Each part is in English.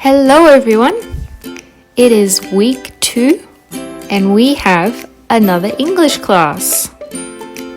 Hello everyone! It is week 2 and we have another English class.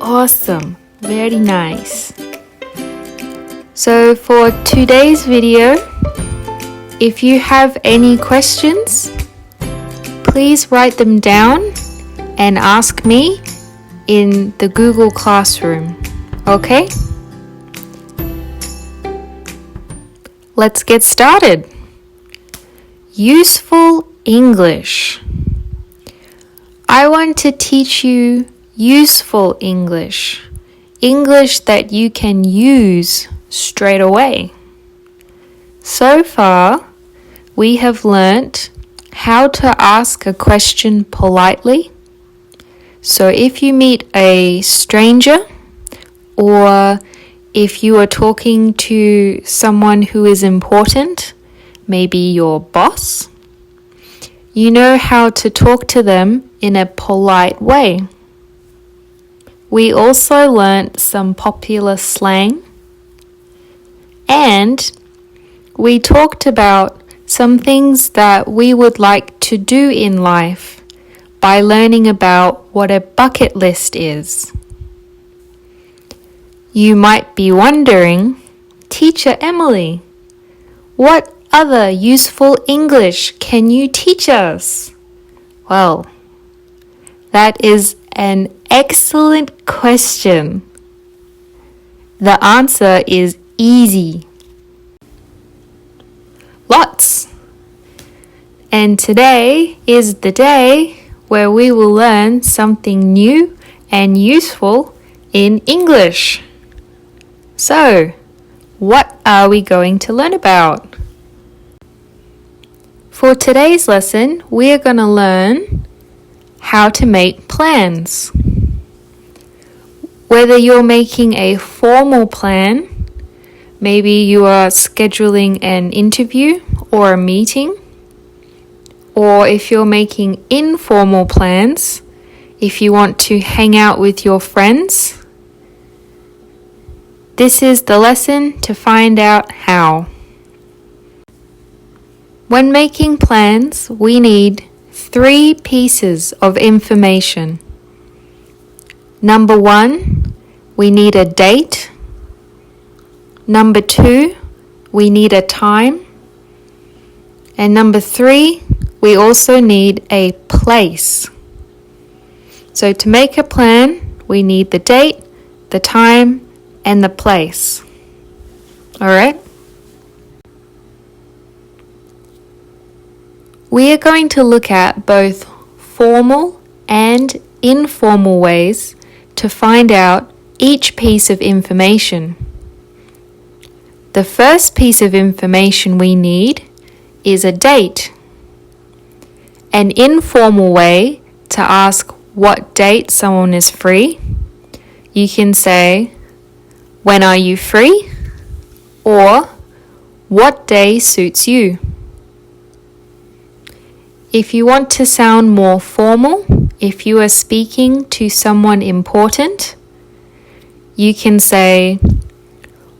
Awesome! Very nice. So for today's video, if you have any questions, please write them down and ask me in the Google Classroom. Okay? Let's get started. Useful English. I want to teach you useful English. English that you can use straight away. So far, we have learnt how to ask a question politely. So if you meet a stranger or if you are talking to someone who is important, maybe your boss, you know how to talk to them in a polite way. We also learnt some popular slang, and we talked about some things that we would like to do in life by learning about what a bucket list is. You might be wondering, Teacher Emily, what other useful English can you teach us? Well, that is an excellent question. The answer is easy. Lots. And today is the day where we will learn something new and useful in English. So, what are we going to learn about? For today's lesson, we are going to learn how to make plans. Whether you're making a formal plan, maybe you are scheduling an interview or a meeting, or if you're making informal plans, if you want to hang out with your friends, this is the lesson to find out how. When making plans, we need 3 pieces of information. Number 1, we need a date. Number 2, we need a time. And number 3, we also need a place. So to make a plan, we need the date, the time, and the place. Alright? We are going to look at both formal and informal ways to find out each piece of information. The first piece of information we need is a date. An informal way to ask what date someone is free, you can say, "When are you free?" or "What day suits you?" If you want to sound more formal, if you are speaking to someone important, you can say,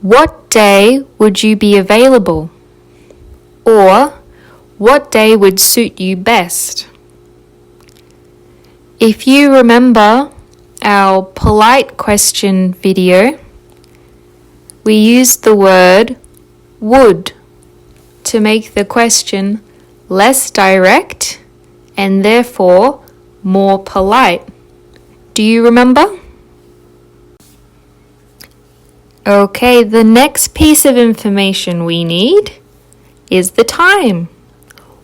"What day would you be available?" or "What day would suit you best?" If you remember our polite question video, we used the word would to make the question less direct and therefore more polite. Do you remember? Okay, the next piece of information we need is the time.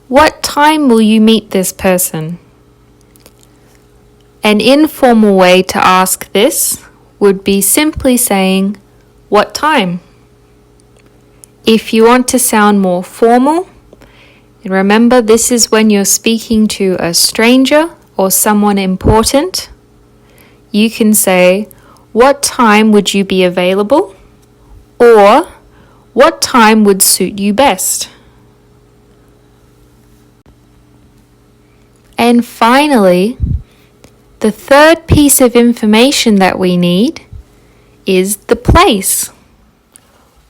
What time will you meet this person? An informal way to ask this would be simply saying, "What time?" If you want to sound more formal, and remember, this is when you're speaking to a stranger or someone important, you can say, "What time would you be available?" or "What time would suit you best?" And finally, the third piece of information that we need is the place.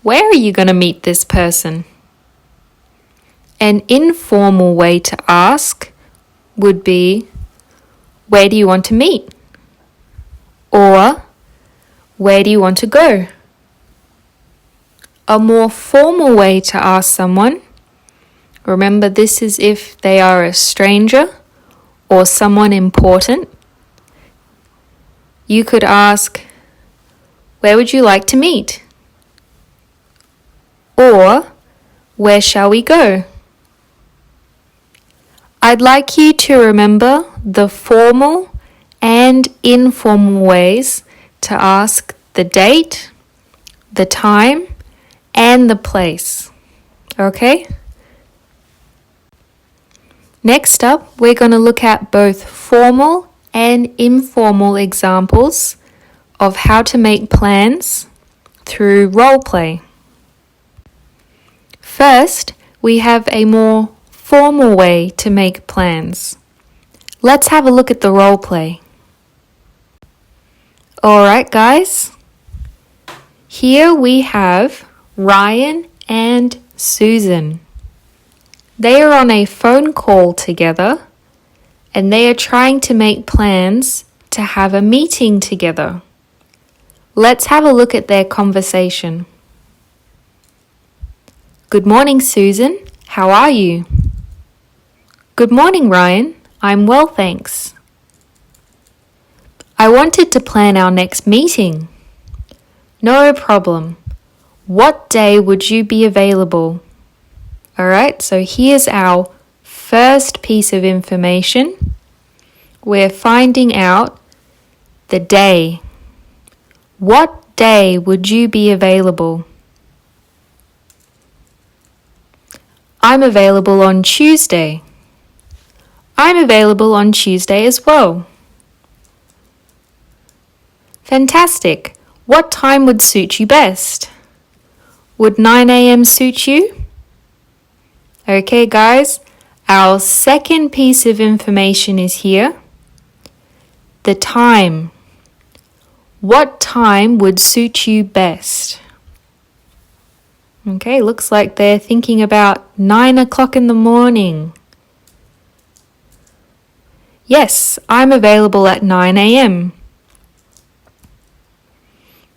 Where are you going to meet this person? An informal way to ask would be, where do you want to meet? Or, where do you want to go? A more formal way to ask someone, remember this is if they are a stranger or someone important. You could ask, where would you like to meet? Or, where shall we go? I'd like you to remember the formal and informal ways to ask the date, the time, and the place. Okay? Next up, we're going to look at both formal and informal examples of how to make plans through role play. First, we have a more formal way to make plans. Let's have a look at the role play. Alright guys, here we have Ryan and Susan. They are on a phone call together and they are trying to make plans to have a meeting together. Let's have a look at their conversation. Good morning, Susan. How are you? Good morning, Ryan. I'm well, thanks. I wanted to plan our next meeting. No problem. What day would you be available? Alright, so here's our first piece of information. We're finding out the day. What day would you be available? I'm available on Tuesday. I'm available on Tuesday as well. Fantastic. What time would suit you best? Would 9 a.m. suit you? Okay, guys, our second piece of information is here. The time. What time would suit you best? Okay, looks like they're thinking about 9 o'clock in the morning. Yes, I'm available at 9 a.m.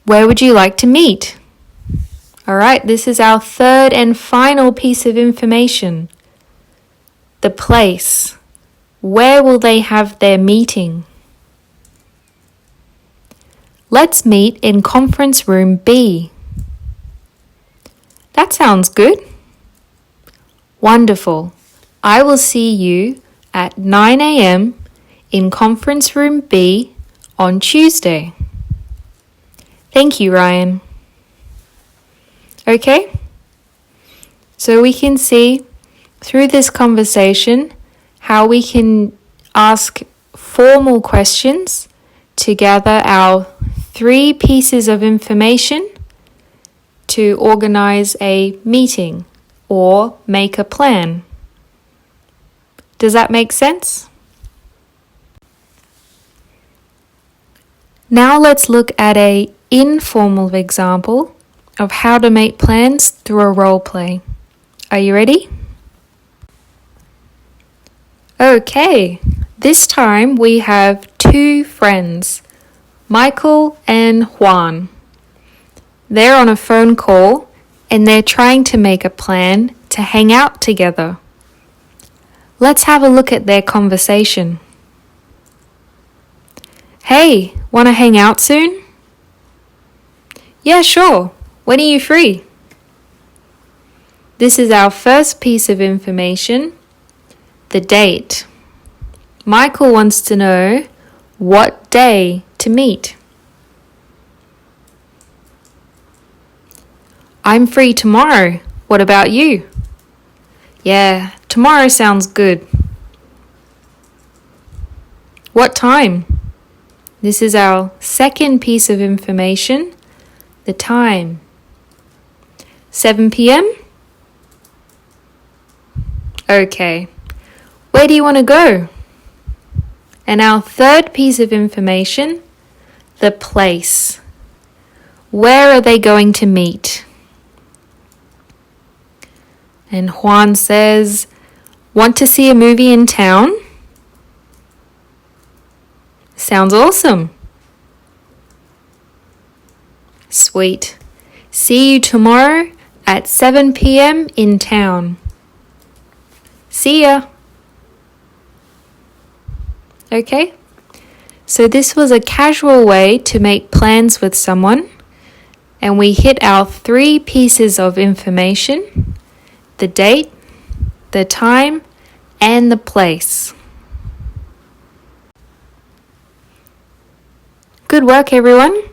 Where would you like to meet? Alright, this is our third and final piece of information. The place. Where will they have their meeting? Let's meet in conference room B. That sounds good. Wonderful. I will see you at 9 a.m. in conference room B on Tuesday. Thank you, Ryan. Okay? So we can see through this conversation how we can ask formal questions to gather our 3 pieces of information to organize a meeting or make a plan. Does that make sense? Now let's look at an informal example of how to make plans through a role play. Are you ready? Okay, this time we have 2 friends, Michael and Juan. They're on a phone call and they're trying to make a plan to hang out together. Let's have a look at their conversation. Hey, want to hang out soon? Yeah, sure. When are you free? This is our first piece of information, the date. Michael wants to know what day to meet. I'm free tomorrow. What about you? Yeah, tomorrow sounds good. What time? This is our second piece of information, the time. 7 p.m.? Okay. Where do you want to go? And our third piece of information, the place. Where are they going to meet? And Juan says, want to see a movie in town? Sounds awesome. Sweet. See you tomorrow at 7 p.m. in town. See ya. Okay? So this was a casual way to make plans with someone, and we hit our 3 pieces of information: the date, the time, and the place. Good work, everyone.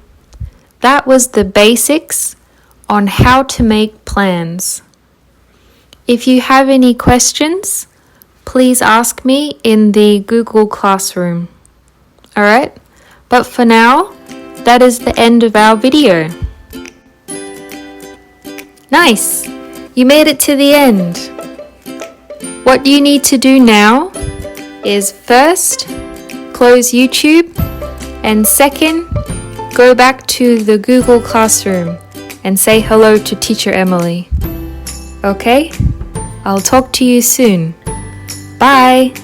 That was the basics on how to make plans. If you have any questions, please ask me in the Google Classroom. Alright? But for now, that is the end of our video. Nice! You made it to the end. What you need to do now is first, close YouTube, and second, go back to the Google Classroom and say hello to Teacher Emily. Okay? I'll talk to you soon. Bye!